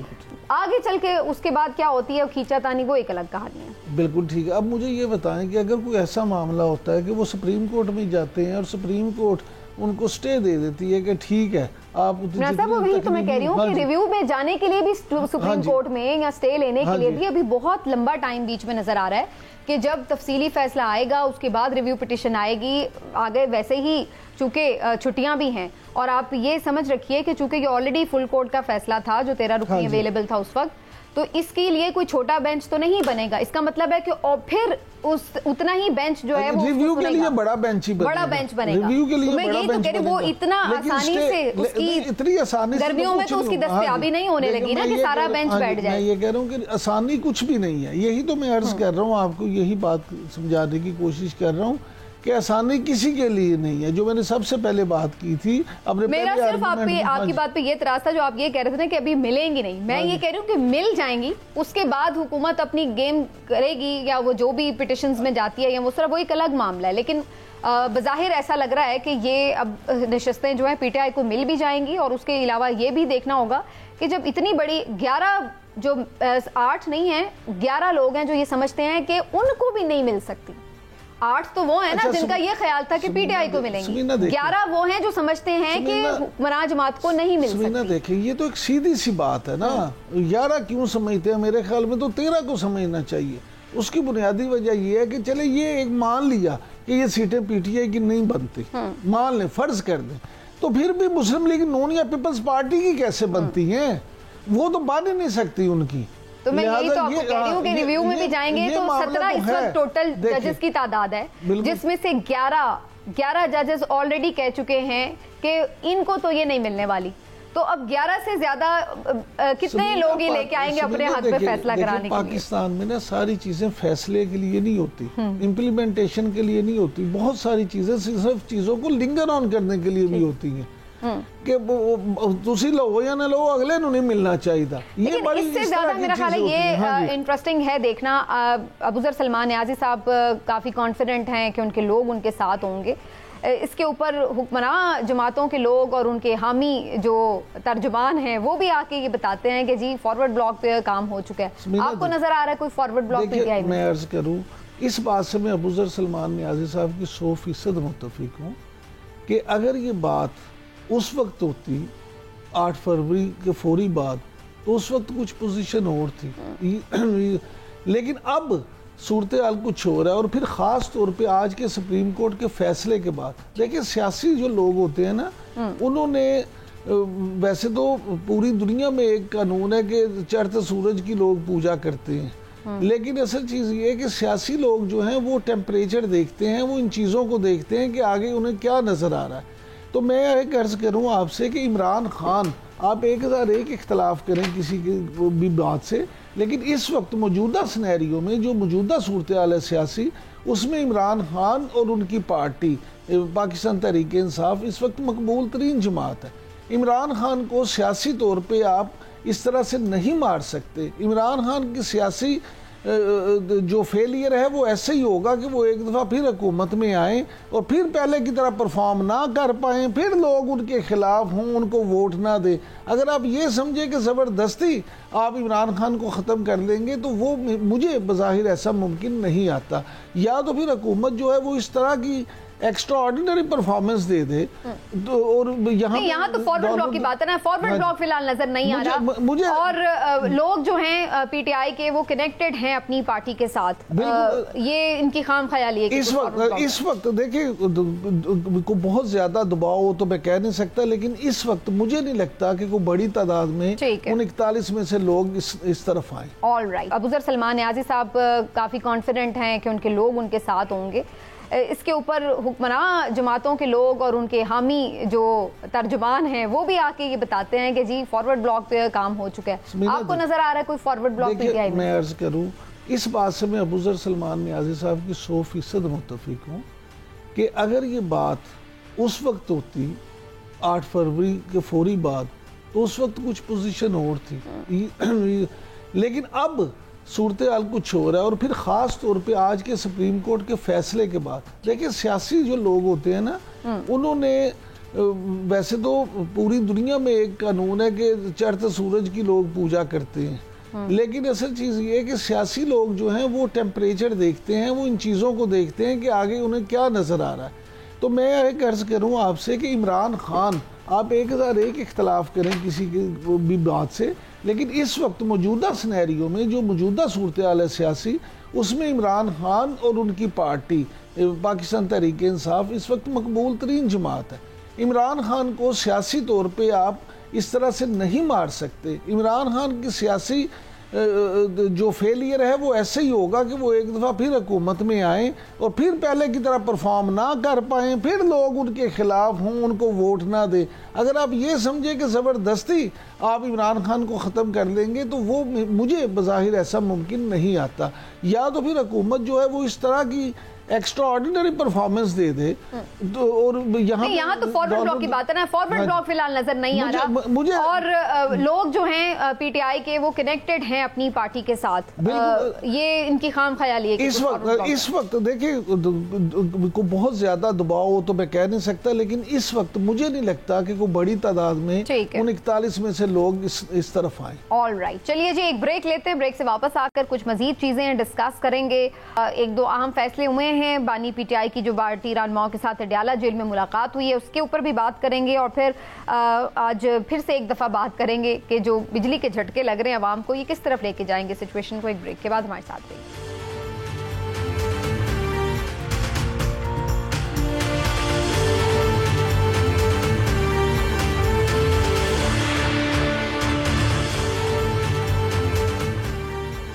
आगे चल के उसके बाद क्या होती है खींचातानी, वो एक अलग कहानी है। बिल्कुल ठीक है। अब मुझे ये बताएं कि अगर कोई ऐसा मामला होता है कि वो सुप्रीम कोर्ट में जाते हैं और सुप्रीम कोर्ट उनको स्टे दे देती है कि ठीक है आप, वही तो मैं कह रही हूँ कि रिव्यू में जाने के लिए भी सुप्रीम कोर्ट में या स्टे लेने के लिए भी अभी बहुत लंबा टाइम बीच में नजर आ रहा है कि जब तफसीली फैसला आएगा उसके बाद रिव्यू पिटीशन आएगी। आगे वैसे ही चूंकि छुट्टियां भी हैं, और आप ये समझ रखिए कि चूंकि ये ऑलरेडी फुल कोर्ट का फैसला था जो 13 रुकनी अवेलेबल था उस वक्त, तो इसके लिए कोई छोटा बेंच तो नहीं बनेगा। इसका मतलब है कि और फिर उतना ही बेंच जो है वो रिव्यू के लिए बड़ा बेंच ही बनेगा। बड़ा बेंच बनेगा। रिव्यू के लिए तो मैं यही तो कह रही हूं वो इतना आसानी से उसकी इतनी आसानी गर्मियों में तो उसकी दस्तयाबी नहीं होने लगी ना कि सारा बेंच बैठ जाए। मैं ये कह रहा हूँ कि आसानी कुछ भी नहीं है, यही तो मैं अर्ज कर रहा हूँ आपको, यही बात समझाने की कोशिश कर रहा हूँ कि आसानी किसी के लिए नहीं है। जो मैंने सबसे पहले बात की थी अपने, मेरा सिर्फ आपकी बात पे ये तराज था जो आप ये कह रहे थे कि अभी मिलेंगी नहीं। मैं ये कह रही हूँ कि मिल जाएंगी, उसके बाद हुकूमत अपनी गेम करेगी, या वो जो भी पिटिशंस में जाती है या वो सिर्फ वो एक अलग मामला है। लेकिन बज़ाहिर ऐसा लग रहा है कि ये अब नशिस्तें जो है पीटीआई को मिल भी जाएंगी। और उसके अलावा ये भी देखना होगा कि जब इतनी बड़ी 11 जो 8 नहीं है 11 लोग हैं जो ये समझते हैं कि उनको भी नहीं मिल सकती। 8 तो वो है ना जिनका ये ख्याल था कि पीटीआई को मिलेंगी, 11 वो हैं जो समझते हैं कि हुक्मरान जमात को नहीं मिल सकती। देखिए ये तो एक सीधी सी बात है ना, 11 क्यों समझते हैं? मेरे ख्याल में तो 13 को समझना चाहिए। उसकी बुनियादी वजह ये है कि चले ये एक मान लिया कि ये सीटें पीटीआई की नहीं बनती, मान लें, फर्ज कर दें, तो फिर भी मुस्लिम लीग नून या पीपल्स पार्टी की कैसे बनती हैं? वो तो बन ही नहीं सकती उनकी। तो मैं यही तो आपको कह रही हूँ कि रिव्यू में भी जाएंगे तो 17 इस वक्त टोटल जजेस की तादाद है, जिसमें से 11 जजेस ऑलरेडी कह चुके हैं कि इनको तो ये नहीं मिलने वाली। तो अब 11 से ज्यादा कितने लोग ही लेके आएंगे अपने हाथ पे फैसला कराने के लिए? पाकिस्तान में ना सारी चीजें फैसले के लिए नहीं होती, इम्प्लीमेंटेशन के लिए नहीं होती। बहुत सारी चीजें सिर्फ चीजों को लिंगर ऑन करने के लिए भी होती हैं कि तुसी लो या ना लो, अगले नहीं मिलना चाहिए था। ये बड़ी इससे ज्यादा मेरा ख्याल है ये इंटरेस्टिंग है देखना। अबूजर सलमान न्याजी साहब काफी कॉन्फिडेंट हैं कि उनके लोग उनके साथ होंगे। इसके ऊपर हुक्मरान जमातों के लोग और उनके हामी जो तर्जुमान हैं वो भी आके ये बताते हैं कि जी फॉरवर्ड ब्लॉक पे काम हो चुका है। आपको नजर आ रहा है कोई फॉरवर्ड ब्लॉक पीटीआई में? मैं अर्ज करूं, इस बात से मैं अबूजर सलमान न्याजी साहब की 100% मुत्तफिक हूँ कि अगर ये बात उस वक्त होती 8 फरवरी के फौरी बाद तो उस वक्त कुछ पोजीशन और थी। लेकिन अब सूरत हाल कुछ हो रहा है, और फिर ख़ास तौर पे आज के सुप्रीम कोर्ट के फैसले के बाद देखिए सियासी जो लोग होते हैं ना, उन्होंने वैसे तो पूरी दुनिया में एक कानून है कि चढ़ते सूरज की लोग पूजा करते हैं, लेकिन असल चीज़ ये है कि सियासी लोग जो हैं वो टेम्परेचर देखते हैं, वो इन चीज़ों को देखते हैं कि आगे उन्हें क्या नज़र आ रहा है। तो मैं एक अर्ज़ करूँ आपसे कि इमरान खान, आप 1001 इख्तलाफ करें किसी की भी बात से, लेकिन इस वक्त मौजूदा सिनेरियो में जो मौजूदा सूरत हाल है सियासी, उसमें इमरान खान और उनकी पार्टी पाकिस्तान तहरीक इंसाफ इस वक्त मकबूल तरीन जमात है। इमरान खान को सियासी तौर पे आप इस तरह से नहीं मार सकते। इमरान खान की सियासी जो फेलियर है वो ऐसे ही होगा कि वो एक दफ़ा फिर हुकूमत में आए और फिर पहले की तरह परफॉर्म ना कर पाएँ, फिर लोग उनके खिलाफ हों, उनको वोट ना दें। अगर आप ये समझे कि ज़बरदस्ती आप इमरान खान को ख़त्म कर लेंगे तो वो मुझे बज़ाहिर ऐसा मुमकिन नहीं आता। या तो फिर हुकूमत जो है वो इस तरह की एक्स्ट्रा ऑर्डिनरी परफॉर्मेंस दे दे तो, और यहाँ तो फॉरवर्ड ब्लॉक की बात है ना, फॉरवर्ड ब्लॉक फिलहाल नजर नहीं आ रहा मुझे, और लोग जो हैं पीटीआई के वो कनेक्टेड हैं अपनी पार्टी के साथ, ये इनकी खाम ख्याली है इस वक्त देखिए को बहुत ज्यादा दबाव हो तो मैं कह नहीं सकता, लेकिन इस वक्त मुझे नहीं लगता कि कोई बड़ी तादाद में उन 41 में से लोग इस तरफ आए। ऑल राइट, अबूजर सलमान न्याजी साहब काफी कॉन्फिडेंट हैं कि उनके लोग उनके साथ होंगे। इसके ऊपर हुक्मरान जमातों के लोग और उनके हामी जो तर्जुमान हैं वो भी आके ये बताते हैं कि जी फॉरवर्ड ब्लॉक पे काम हो चुका है। आपको नजर आ रहा है कोई फॉरवर्ड ब्लॉक पे? मैं अर्ज करूं, इस बात से मैं अबूजर सलमान न्याजी साहब की 100% मुत्तफिक हूँ कि अगर ये बात उस वक्त होती 8 फरवरी के फौरी बाद तो उस वक्त कुछ पोजीशन और थी, लेकिन अब सूरत हाल कुछ हो रहा है। और फिर ख़ास तौर पे आज के सुप्रीम कोर्ट के फैसले के बाद देखिए सियासी जो लोग होते हैं ना, उन्होंने वैसे तो पूरी दुनिया में एक कानून है कि चढ़ते सूरज की लोग पूजा करते हैं, लेकिन असल चीज़ ये है कि सियासी लोग जो हैं वो टेम्परेचर देखते हैं, वो इन चीज़ों को देखते हैं कि आगे उन्हें क्या नज़र आ रहा है। तो मैं एक अर्ज़ करूँ आपसे कि इमरान खान, आप 1001 इख्तलाफ करें किसी की भी बात से, लेकिन इस वक्त मौजूदा सिनेरियो में जो मौजूदा सूरत हाल है सियासी, उसमें इमरान खान और उनकी पार्टी पाकिस्तान तहरीक इंसाफ इस वक्त मकबूल तरीन जमात है। इमरान खान को सियासी तौर पे आप इस तरह से नहीं मार सकते। इमरान खान की सियासी जो फेलियर है वो ऐसे ही होगा कि वो एक दफ़ा फिर हुकूमत में आए और फिर पहले की तरह परफॉर्म ना कर पाएँ, फिर लोग उनके खिलाफ हों, उनको वोट ना दें। अगर आप ये समझे कि ज़बरदस्ती आप इमरान खान को ख़त्म कर लेंगे तो वो मुझे बज़ाहिर ऐसा मुमकिन नहीं आता। या तो फिर हुकूमत जो है वो इस तरह की एक्स्ट्रा ऑर्डिनरी परफॉर्मेंस दे दे तो, और यहाँ तो फॉरवर्ड ब्लॉक की बात है ना, फॉरवर्ड ब्लॉक फिलहाल नजर नहीं आ रहा मुझे, और लोग जो हैं पीटीआई के वो कनेक्टेड हैं अपनी पार्टी के साथ, ये इनकी खाम ख्याली है इस वक्त देखिए को बहुत ज्यादा दबाव हो तो मैं कह नहीं सकता, लेकिन इस वक्त मुझे नहीं लगता कि कोई बड़ी तादाद में उन 41 में से लोग इस तरफ आए। ऑल राइट, चलिए जी एक ब्रेक लेते हैं, ब्रेक से वापस आकर कुछ मजीद चीजें डिस्कस करेंगे। एक दो अहम फैसले हुए हैं, बानी पीटीआई की जो भारतीय रहनुमाओं के साथ अडयाला जेल में मुलाकात हुई है उसके ऊपर भी बात करेंगे, और फिर आज फिर से एक दफा बात करेंगे कि जो बिजली के झटके लग रहे हैं आवाम को, ये किस तरफ लेके जाएंगे सिचुएशन को। एक ब्रेक के बाद हमारे साथ रहिए।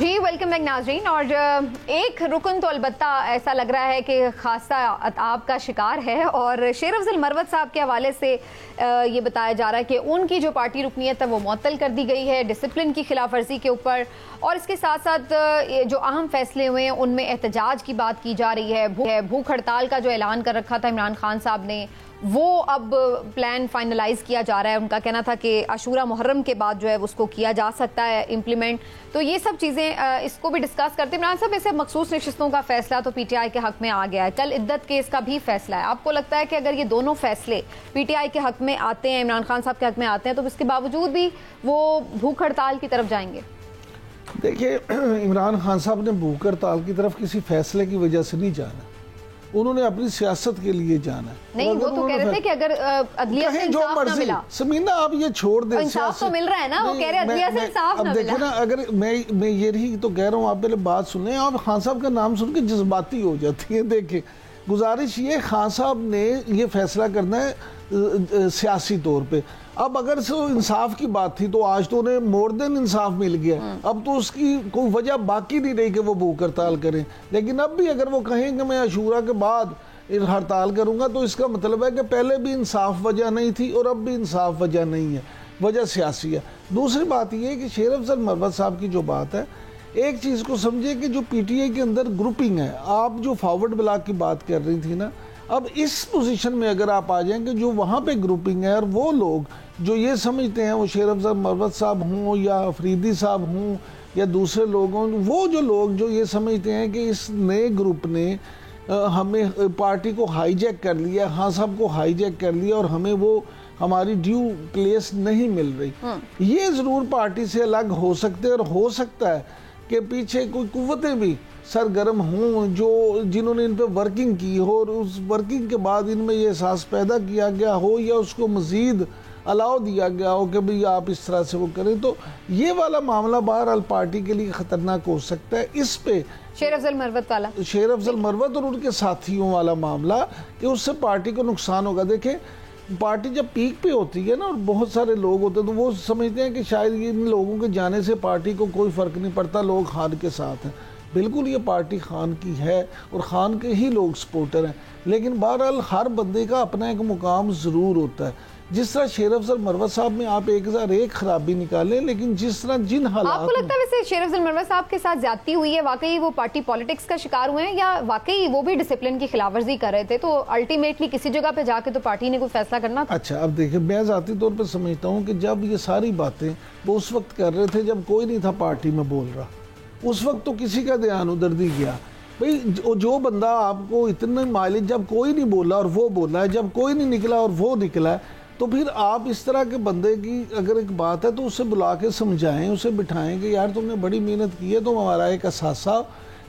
जी वेलकम बैक नाज़रीन। और एक रुकन तो अलबत्ता ऐसा लग रहा है कि खासा अताब का शिकार है, और शेर अफजल मरवत साहब के हवाले से ये बताया जा रहा है कि उनकी जो पार्टी रुकनीत है वो मुअत्तल कर दी गई है डिसिप्लिन की खिलाफ वर्जी के ऊपर, और इसके साथ साथ जो अहम फैसले हुए हैं उनमें एहतजाज की बात की जा रही है। भूख हड़ताल का जो ऐलान कर रखा था इमरान खान साहब ने, वो अब प्लान फाइनलाइज किया जा रहा है। उनका कहना था कि आशूरा मुहर्रम के बाद जो है उसको किया जा सकता है इम्प्लीमेंट। तो ये सब चीज़ें इसको भी डिस्कस करते हैं। इमरान साहब, ऐसे मखसूस नशिस्तों का फैसला तो पीटीआई के हक में आ गया है, कल इद्दत केस का भी फैसला है। आपको लगता है कि अगर ये दोनों फैसले पीटीआई के हक में आते हैं, इमरान खान साहब के हक में आते हैं, तो इसके बावजूद भी वो भूख हड़ताल की तरफ जाएंगे? देखिए, इमरान खान साहब ने भूख हड़ताल की तरफ किसी फैसले की वजह से नहीं जाना, उन्होंने अपनी सियासत के लिए जाना है। नहीं, वो तो कह रहे थे कि अगर अदलिया से इंसाफ ना मिला, समीना आप ये छोड़ दें, इंसाफ तो मिल रहा है ना, वो कह रहे अदलिया से इंसाफ ना मिला। ना, अगर मैं ये ही तो कह रहा हूँ, आप पहले बात सुने, आप खान साहब का नाम सुन के जज्बाती हो जाती है। देखिए, गुजारिश ये, खान साहब ने ये फैसला करना है सियासी तौर पे। अब अगर से इंसाफ की बात थी तो आज तो उन्हें मोर देन इंसाफ मिल गया, अब तो उसकी कोई वजह बाकी नहीं रही कि वो भूख हड़ताल करें। लेकिन अब भी अगर वो कहें कि मैं अशूरा के बाद हड़ताल करूंगा, तो इसका मतलब है कि पहले भी इंसाफ वजह नहीं थी और अब भी इंसाफ वजह नहीं है, वजह सियासी है। दूसरी बात यह है कि शेर अफजल मरवत साहब की जो बात है, एक चीज़ को समझिए कि जो पीटीआई के अंदर ग्रुपिंग है, आप जो फॉरवर्ड ब्लॉक की बात कर रही थी ना, अब इस पोजीशन में अगर आप आ जाएंगे, जो वहाँ पे ग्रुपिंग है और वो लोग जो ये समझते हैं, वो शेर अफजल मरवत साहब हों या अफरीदी साहब हों या दूसरे लोग हों, वो जो लोग जो ये समझते हैं कि इस नए ग्रुप ने हमें पार्टी को हाईजैक कर लिया, हाँ साहब को हाईजैक कर लिया और हमें वो हमारी ड्यू प्लेस नहीं मिल रही, ये ज़रूर पार्टी से अलग हो सकते हैं। और हो सकता है कि पीछे कोई कुव्वतें भी सरगर्म हों, जो जिन्होंने इन पे वर्किंग की हो और उस वर्किंग के बाद इनमें ये एहसास पैदा किया गया हो या उसको मज़ीद अलाउ दिया गया हो कि भाई आप इस तरह से वो करें, तो ये वाला मामला बहरहाल पार्टी के लिए ख़तरनाक हो सकता है। इस पे शेर अफजल मरवत वाला, शेर अफजल मरवत और उनके साथियों वाला मामला, कि उससे पार्टी को नुकसान होगा। देखें, पार्टी जब पीक पे होती है ना और बहुत सारे लोग होते हैं तो वो समझते हैं कि शायद इन लोगों के जाने से पार्टी को कोई फ़र्क नहीं पड़ता, लोग खान के साथ हैं। बिल्कुल ये पार्टी खान की है और खान के ही लोग सपोर्टर हैं, लेकिन बहरहाल हर बंदे का अपना एक मुकाम ज़रूर होता है। जिस तरह शेर अफजल मरवत साहब में आप 1001 खराबी निकालें, लेकिन जिस तरह जिन हालात, आपको लगता है वैसे शेर अफजल मरवत साहब के साथ ज्यादती हुई है, वाकई वो पार्टी पॉलिटिक्स का शिकार हुए हैं या वाकई वो भी डिसिप्लिन की खिलाफवर्जी कर रहे थे? तो अल्टीमेटली किसी जगह पे जाके तो पार्टी ने कोई फैसला करना था। अच्छा, अब देखिए, मैं ज़ाती तौर पर समझता हूँ कि जब ये सारी बातें वो उस वक्त कर रहे थे जब कोई नहीं था पार्टी में बोल रहा, उस वक्त तो किसी का ध्यान उधर नहीं गया। भाई जो बंदा आपको इतने माइलेज, जब कोई नहीं बोला और वो बोला है, जब कोई नहीं निकला और वो निकला है, तो फिर आप इस तरह के बंदे की अगर एक बात है तो उसे बुला के समझाएं, उसे बिठाएं कि यार तुमने बड़ी मेहनत की है, तुम हमारा एक असासा,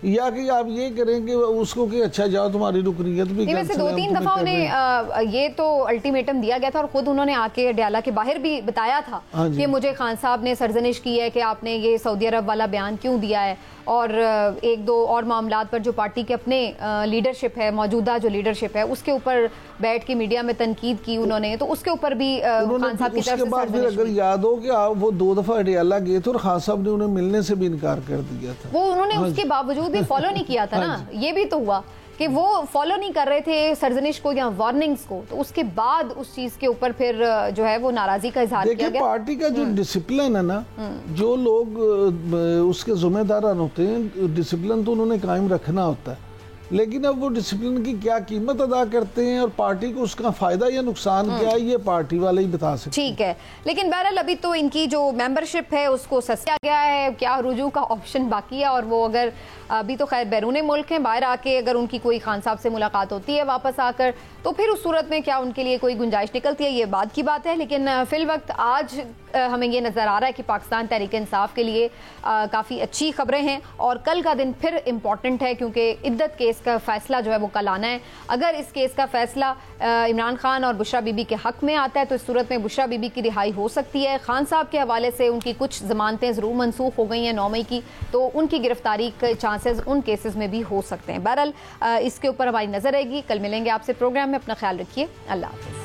या कि आप ये करें कि उसको कि अच्छा जाओ तुम्हारी रुकनीयत भी कैंसिल है। वैसे 2-3 दफा उन्हें ये तो अल्टीमेटम दिया गया था और खुद उन्होंने आके डयाला के बाहर भी बताया था कि मुझे खान साहब ने सरजनिश की है कि आपने ये सऊदी अरब वाला बयान क्यों दिया है, और 1-2 और मामलात पर जो पार्टी के अपने लीडरशिप है, मौजूदा जो लीडरशिप है, उसके ऊपर बैठ के मीडिया में तनकीद की उन्होंने, तो उसके ऊपर भी खान साहब की तरफ से फिर अगर याद हो कि वो 2 दफा डयाला गए थे और खान साहब ने उन्हें मिलने से भी इनकार कर दिया था। वो उन्होंने उसके बावजूद भी फॉलो नहीं किया था ना, ये भी तो हुआ कि वो फॉलो नहीं कर रहे थे सरजनिश को या वार्निंग्स को, तो उसके बाद उस चीज के ऊपर फिर जो है वो नाराजगी का इजहार किया गया। पार्टी का जो डिसिप्लिन है ना, जो लोग उसके जिम्मेदार होते हैं, डिसिप्लिन तो उन्होंने कायम रखना होता है, लेकिन अब वो डिसिप्लिन की क्या कीमत अदा करते हैं और पार्टी को उसका फायदा या नुकसान क्या है, ये पार्टी वाले ही बता सकते हैं। ठीक है, लेकिन बहरहाल अभी तो इनकी जो मेंबरशिप है उसको सस्या गया है, क्या रुजू का ऑप्शन बाकी है, और वो अगर अभी तो खैर बैरून मुल्क हैं, बाहर आके अगर उनकी कोई खान साहब से मुलाकात होती है वापस आकर, तो फिर उस सूरत में क्या उनके लिए कोई गुंजाइश निकलती है, ये बात की बात है। लेकिन फिल वक्त आज हमें ये नज़र आ रहा है कि पाकिस्तान तहरीक इंसाफ के लिए काफ़ी अच्छी खबरें हैं, और कल का दिन फिर इम्पॉर्टेंट है क्योंकि इद्दत केस का फैसला जो है वो कल आना है। अगर इस केस का फैसला इमरान खान और बुशरा बीबी के हक में आता है तो इस सूरत में बुशरा बीबी की रिहाई हो सकती है। खान साहब के हवाले से उनकी कुछ जमानतें ज़रूर मनसूख हो गई हैं 9 मई की, तो उनकी गिरफ्तारी के चांसेस उन केसेस में भी हो सकते हैं। बहरहाल इसके ऊपर हमारी नज़र रहेगी। कल मिलेंगे आपसे प्रोग्राम में, अपना ख्याल रखिए, अल्लाह हाफ़िज़।